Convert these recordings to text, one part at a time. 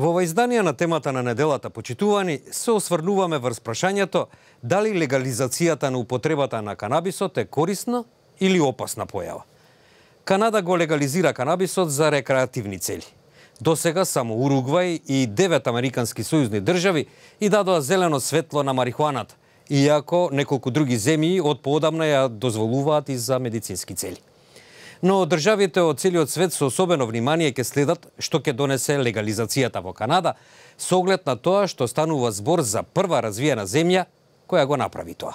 Во ова издание на темата на неделата, почитувани, се осврнуваме врз прашањето дали легализацијата на употребата на канабисот е корисна или опасна појава. Канада го легализира канабисот за рекреативни цели. Досега само Уругвај и 9 американски сојузни држави и дадоа зелено светло на марихуаната, иако неколку други земји од поодамна ја дозволуваат и за медицински цели. Но државите од целиот свет со особено внимание ќе следат што ќе донесе легализацијата во Канада, со оглед на тоа што станува збор за прва развиена земја која го направи тоа.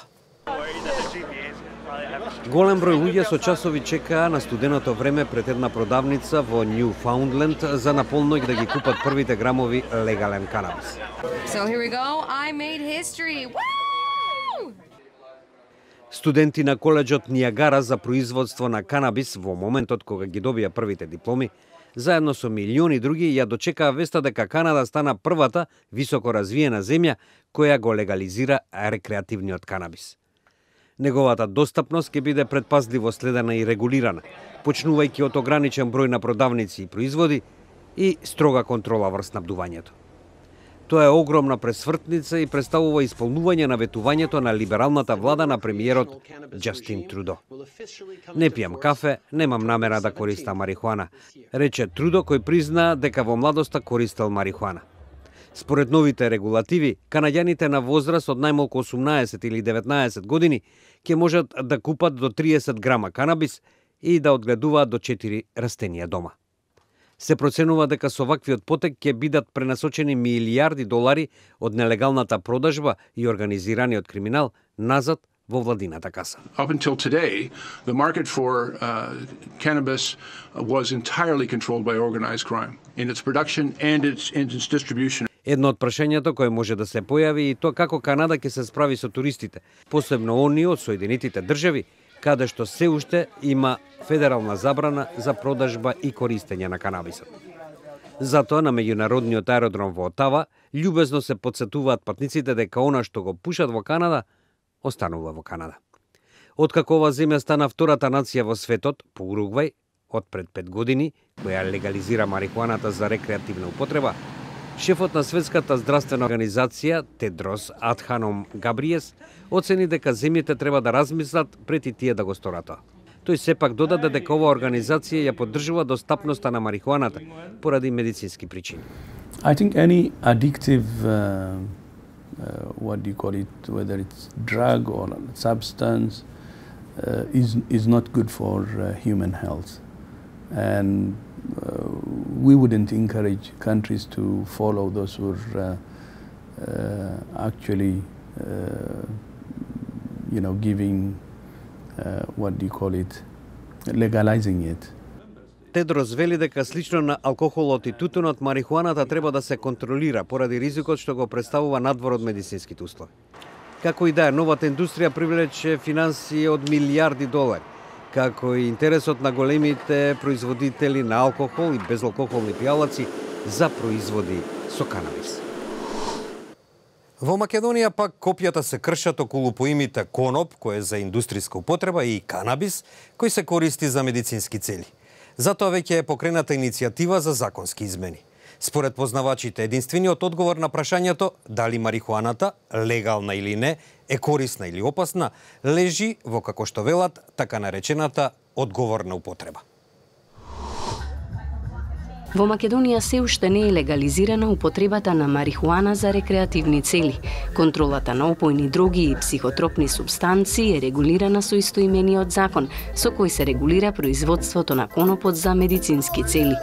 Голем број луѓе со часови чекаа на студеното време пред една продавница во Ньюфаундленд за наполноќ да ги купат првите грамови легален канабис. So here we go. I made history. Woo! Студенти на коледжот Ниагара за производство на канабис во моментот кога ги добија првите дипломи, заедно со милиони други ја дочекаа веста дека Канада стана првата високо развиена земја која го легализира рекреативниот канабис. Неговата достапност ќе биде предпазливо следена и регулирана, почнувајќи од ограничен број на продавници и производи и строга контрола врз снабдувањето. Тоа е огромна пресвртница и представува исполнување на ветувањето на либералната влада на премиерот Џастин Трудо. Не пијам кафе, немам намера да користам марихуана, рече Трудо, кој призна дека во младоста користел марихуана. Според новите регулативи, канаѓаните на возраст од најмалку 18 или 19 години ќе можат да купат до 30 грама канабис и да одгледуваат до 4 растенија дома. Се проценува дека со ваквиот потек ќе бидат пренасочени милијарди долари од нелегалната продажба и организираниот криминал назад во владината каса. Up until today, the market for cannabis was entirely controlled by organized crime in its production and its distribution. Едно од прашањето кое може да се појави и тоа како Канада ќе се справи со туристите, посебно оние од Соединетите држави, каде што се уште има федерална забрана за продажба и користење на канабисот. Затоа на меѓународниот аеродром во Отава љубезно се потсетуваат патниците дека она што го пушат во Канада, останува во Канада. Откако ова земја стана втората нација во светот, по Уругвај, од пред 5 години, која легализира марихуаната за рекреативна употреба, шефот на Светската здравствена организација Тедрос Адханом Габриес оцени дека земјите треба да размислат пред и тие да го сторат тоа. Тој сепак додаде дека оваа организација ја поддржува достапноста на марихуаната поради медицински причини. I think any addictive what do you call it, whether it's drug or substance, is not good for human health, and we wouldn't encourage countries to follow those who are actually, giving what do you call it, legalizing it. Тедрос вели дека слично на алкохолот и тутунот, марихуаната треба да се контролира поради ризикот што го представува надвор од медицинските услови. Како и да е, новата индустрија привлече финансии од милијарди долари, како и интересот на големите производители на алкохол и безалкохолни пијалаци за производи со канабис. Во Македонија пак копјата се кршат околу поимите коноп, кој е за индустријска употреба, и канабис, кој се користи за медицински цели. Затоа веќе е покрената иницијатива за законски измени. Според познавачите, единствениот одговор на прашањето дали марихуаната, легална или не, е корисна или опасна, лежи во, како што велат, така наречената одговорна употреба. Во Македонија се уште не е легализирана употребата на марихуана за рекреативни цели. Контролата на опојни дроги и психотропни супстанции е регулирана со истоимениот закон, со кој се регулира производството на конопот за медицински цели.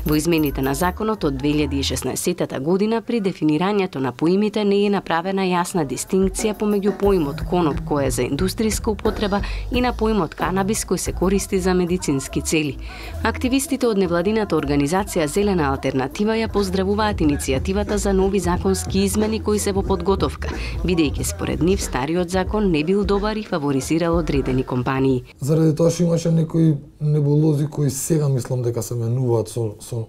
Во измените на законот од 2016 година при дефинирањето на поимите не е направена јасна дистинкција помеѓу поимот коноп кој е за индустријска употреба и на поимот канабис кој се користи за медицински цели. Активистите од невладината организација Зелена алтернатива ја поздравуваат иницијативата за нови законски измени кои се во подготовка, бидејќи според нив стариот закон не бил добар и фаворизирал одредени компании. Заради тоа што имаше некои небулози кои сега мислам дека се менуваат со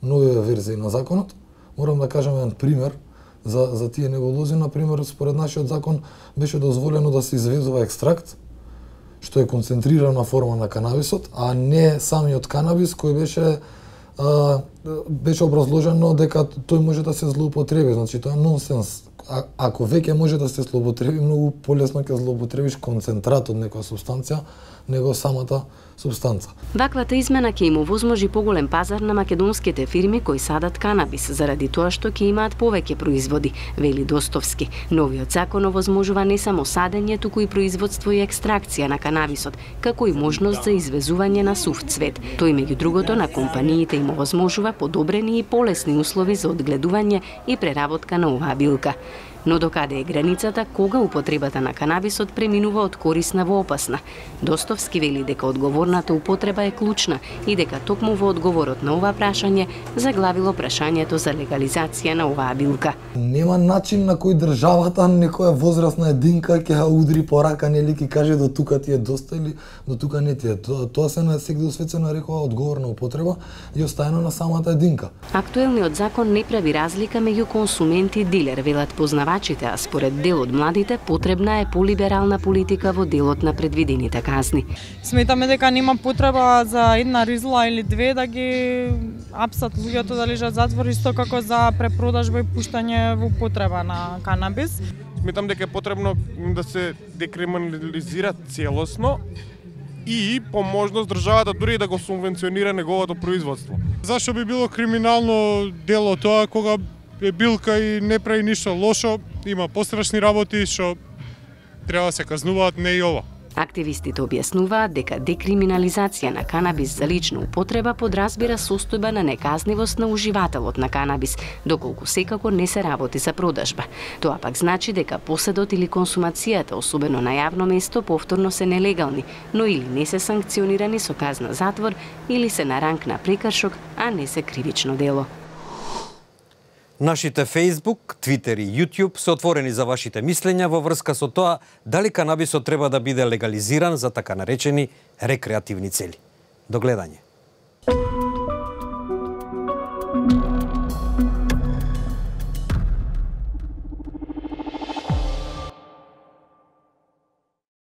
нови верзии на законот, морам да кажам еден пример за тие небулози. Например, според нашиот закон беше дозволено да се извезува екстракт, што е концентрирана форма на канабисот, а не самиот канабис кој беше беше образложено дека тој може да се злоупотреби, значи тоа е нонсенс. Ако веќе може да се злоупотреби, многу полесно ќе злоупотребиш концентрат од некоја супстанција, него самата супстанца. Ваквата измена ќе им овозможи поголем пазар на македонските фирми кои садат канабис, заради тоа што ќе имаат повеќе производи, вели Достовски. Новиот закон овозможува не само садење, туку и производство и екстракција на канабисот, како и можност за извезување на сув цвет. Тој меѓу другото на компаниите им овозможува подобрени и полесни услови за одгледување и преработка на оваа билка. Но докаде е границата кога употребата на канабисот преминува од корисна во опасна? Достовски вели дека одговорната употреба е клучна и дека токму во одговорот на ова прашање заглавило прашањето за легализација на оваа билка. Нема начин на кој државата некоја возрастна единка ќе ја удри по рака, нели ќе каже до тука ти е доста или до тука не ти е. Тоа се на секој свет се нарекува одговорна употреба и оставено на самата единка. Актуелниот закон не прави разлика меѓу консумент и дилер, велат познавачите, а според дел од младите потребна е полиберална политика во делот на предвидените казни. Сметаме дека нема потреба за една ризла или две да ги апсат луѓето да лежат затвор, исто како за препродажба и пуштање во употреба на канабис. Сметам дека е потребно да се декриминализира целосно и по можност државата дури да го субвенционира неговото производство. Зашто би било криминално дело тоа кога е билка и не прави ништо лошо, има пострашни работи што треба да се казнуваат, не и ова. Активистите објаснуваат дека декриминализација на канабис за лична употреба подразбира состојба на неказнивост на уживателот на канабис, доколку секако не се работи за продажба. Тоа пак значи дека поседот или консумацијата, особено на јавно место, повторно се нелегални, но или не се санкционирани со казна затвор, или се на ранг на прекршок, а не се кривично дело. Нашите Facebook, Twitter и YouTube се отворени за вашите мислења во врска со тоа дали канабисот треба да биде легализиран за така наречени рекреативни цели. До гледање.